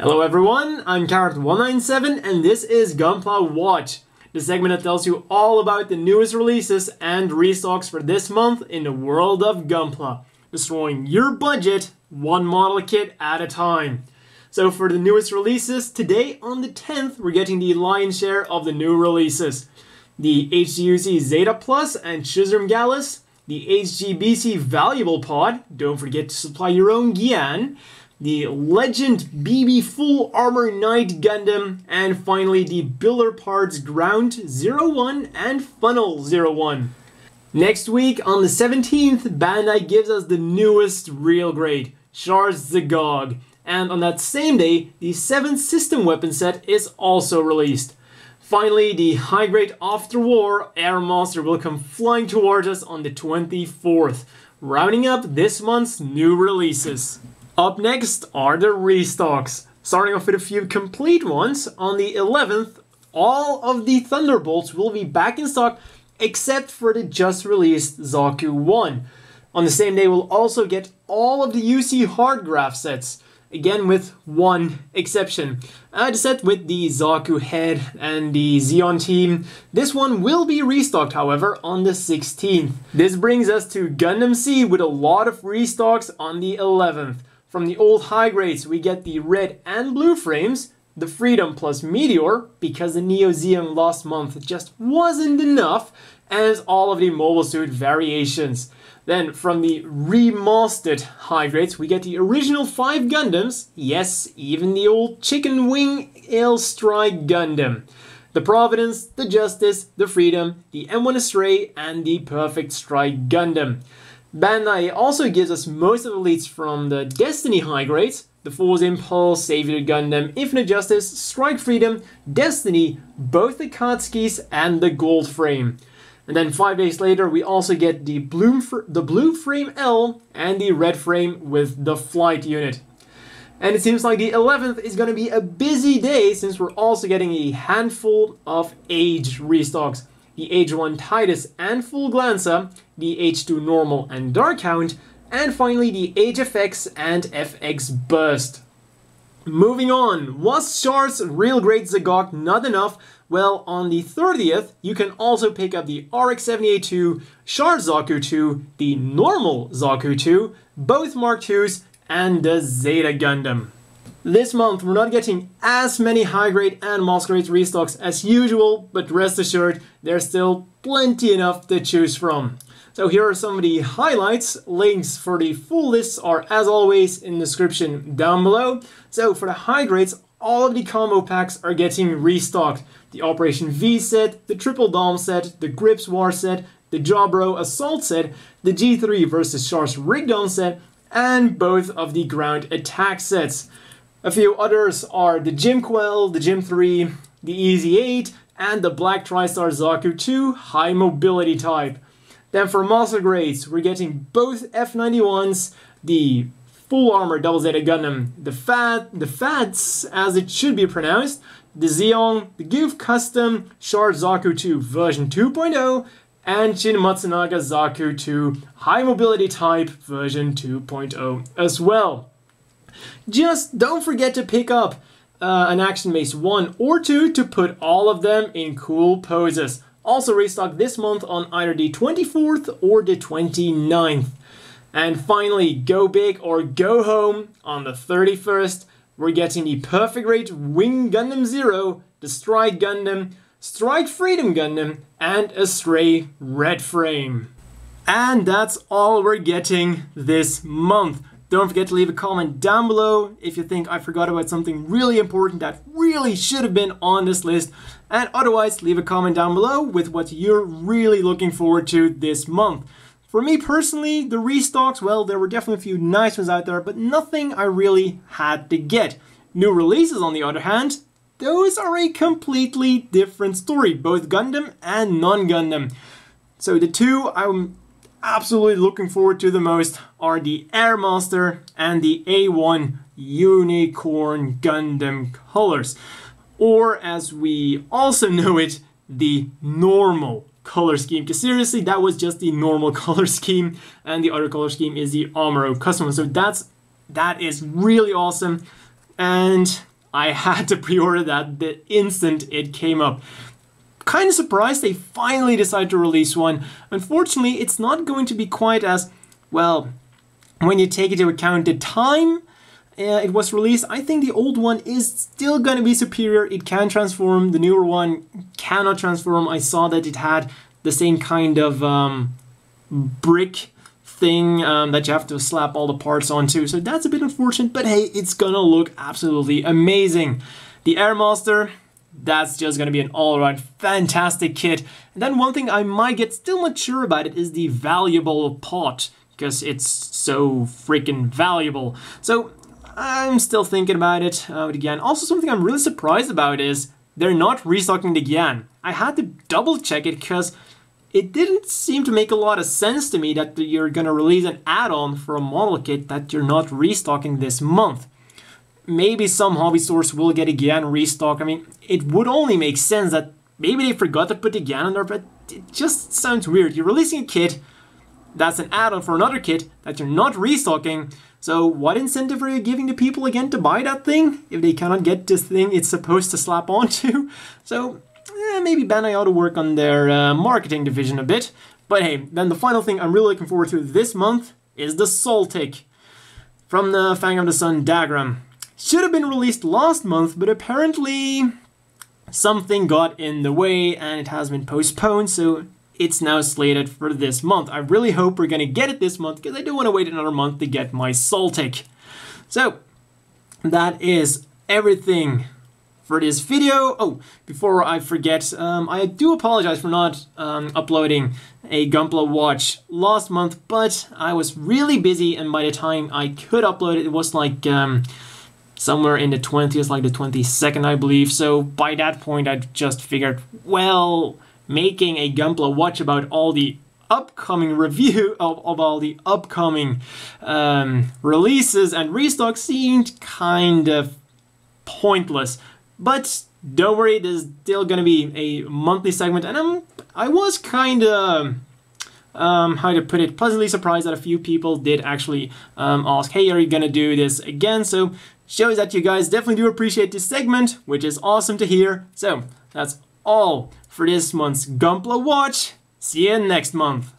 Hello everyone, I'm Carrot197 and this is Gunpla Watch, the segment that tells you all about the newest releases and restocks for this month in the world of Gunpla, destroying your budget one model kit at a time. So for the newest releases, today on the 10th we're getting the lion's share of the new releases. The HGUC Zeta Plus and Chisholm Gallus, the HGBC Valuable Pod, don't forget to supply your own Gyan, the Legend BB Full Armor Knight Gundam, and finally the Builder Parts Ground 01 and Funnel 01. Next week on the 17th, Bandai gives us the newest real grade, Char's Zagog, and on that same day, the 7th system weapon set is also released. Finally, the high grade After War Air Monster will come flying towards us on the 24th, rounding up this month's new releases. Up next are the restocks. Starting off with a few complete ones, on the 11th, all of the Thunderbolts will be back in stock except for the just released Zaku 1. On the same day, we'll also get all of the UC hard graph sets, again with one exception. The set with the Zaku head and the Zeon team. This one will be restocked, however, on the 16th. This brings us to Gundam Seed with a lot of restocks on the 11th. From the old high grades, we get the red and blue frames, the Freedom plus Meteor, because the Neo Zeon last month just wasn't enough, and all of the mobile suit variations. Then from the remastered high grades, we get the original 5 Gundams, yes, even the old Chicken Wing Ale Strike Gundam. The Providence, the Justice, the Freedom, the M1 Astray, and the Perfect Strike Gundam. Bandai also gives us most of the leads from the Destiny high grades, the Force Impulse, Savior Gundam, Infinite Justice, Strike Freedom, Destiny, both the Katskis, and the Gold Frame. And then 5 days later we also get the Blue Frame L and the Red Frame with the Flight Unit. And it seems like the 11th is going to be a busy day since we're also getting a handful of Age restocks. The H1 Titus and Full Glanza, the H2 Normal and Dark Hound, and finally the HFX and FX Burst. Moving on, was Char's Real Grade Zagok not enough? Well, on the 30th, you can also pick up the RX-78-2, Char Zaku 2, the Normal Zaku 2, both Mark IIs, and the Zeta Gundam. This month, we're not getting as many high grade and master grade restocks as usual, but rest assured, there's still plenty enough to choose from. So here are some of the highlights. Links for the full lists are, as always, in the description down below. So for the high grades, all of the combo packs are getting restocked. The Operation V set, the Triple Dom set, the Grips War set, the Jabro Assault set, the G3 vs. Char's Rigdon set, and both of the Ground Attack sets. A few others are the Jim Quell, the Jim 3, the Easy 8, and the Black TriStar Zaku 2 High Mobility type. Then for Master Grades, we're getting both F91s, the Full Armor Double Zeta Gundam, the FADS as it should be pronounced, the Zeon, the Goof Custom Char Zaku 2 version 2.0, and Shin Matsunaga Zaku 2 High Mobility type version 2.0 as well. Just don't forget to pick up an Action Base 1 or 2 to put all of them in cool poses. Also restocked this month on either the 24th or the 29th. And finally, go big or go home on the 31st. We're getting the Perfect Rate Wing Gundam 0, the Strike Gundam, Strike Freedom Gundam, and a Stray Red Frame. And that's all we're getting this month. Don't forget to leave a comment down below if you think I forgot about something really important that really should have been on this list. And otherwise, leave a comment down below with what you're really looking forward to this month. For me personally, the restocks, well, there were definitely a few nice ones out there, but nothing I really had to get. New releases, on the other hand, those are a completely different story, both Gundam and non-Gundam. So the two I'm absolutely looking forward to the most are the Air Monster and the A1 Unicorn Gundam colors, or as we also know it, the normal color scheme. Because seriously, that was just the normal color scheme, and the other color scheme is the Amuro custom. So that is really awesome. And I had to pre-order that the instant it came up. Kind of surprised they finally decided to release one. Unfortunately, it's not going to be quite as, well, when you take into account the time it was released, I think the old one is still going to be superior. It can transform. The newer one cannot transform. I saw that it had the same kind of brick thing that you have to slap all the parts onto. So that's a bit unfortunate, but hey, it's going to look absolutely amazing. The Airmaster, that's just going to be an all-around fantastic kit. And then one thing I might get still not sure about it is the valuable pot, because it's so freaking valuable. So I'm still thinking about it. But again, also something I'm really surprised about is they're not restocking the Gyan. I had to double check it because it didn't seem to make a lot of sense to me that you're gonna release an add-on for a model kit that you're not restocking this month. Maybe some hobby stores will get a Gyan restock. I mean, it would only make sense that maybe they forgot to put the Gyan in there, but it just sounds weird. You're releasing a kit that's an add-on for another kit that you're not restocking. So what incentive are you giving to people again to buy that thing if they cannot get this thing it's supposed to slap onto? So maybe Bandai ought to work on their marketing division a bit. But hey, then the final thing I'm really looking forward to this month is the Soltic from the Fang of the Sun diagram. Should have been released last month, but apparently something got in the way and it has been postponed, so it's now slated for this month. I really hope we're gonna get it this month because I don't want to wait another month to get my Soltic. So that is everything for this video. Oh, before I forget, I do apologize for not uploading a Gunpla watch last month, but I was really busy, and by the time I could upload it, it was like somewhere in the 20th, like the 22nd, I believe. So by that point, I just figured, well, making a Gunpla watch about all the upcoming review of all the upcoming releases and restocks seemed kind of pointless. But don't worry, there's still gonna be a monthly segment, and I was kind of how to put it, pleasantly surprised that a few people did actually ask, hey, are you gonna do this again? So shows that you guys definitely do appreciate this segment, which is awesome to hear. So that's all for this month's Gunpla watch. See you next month.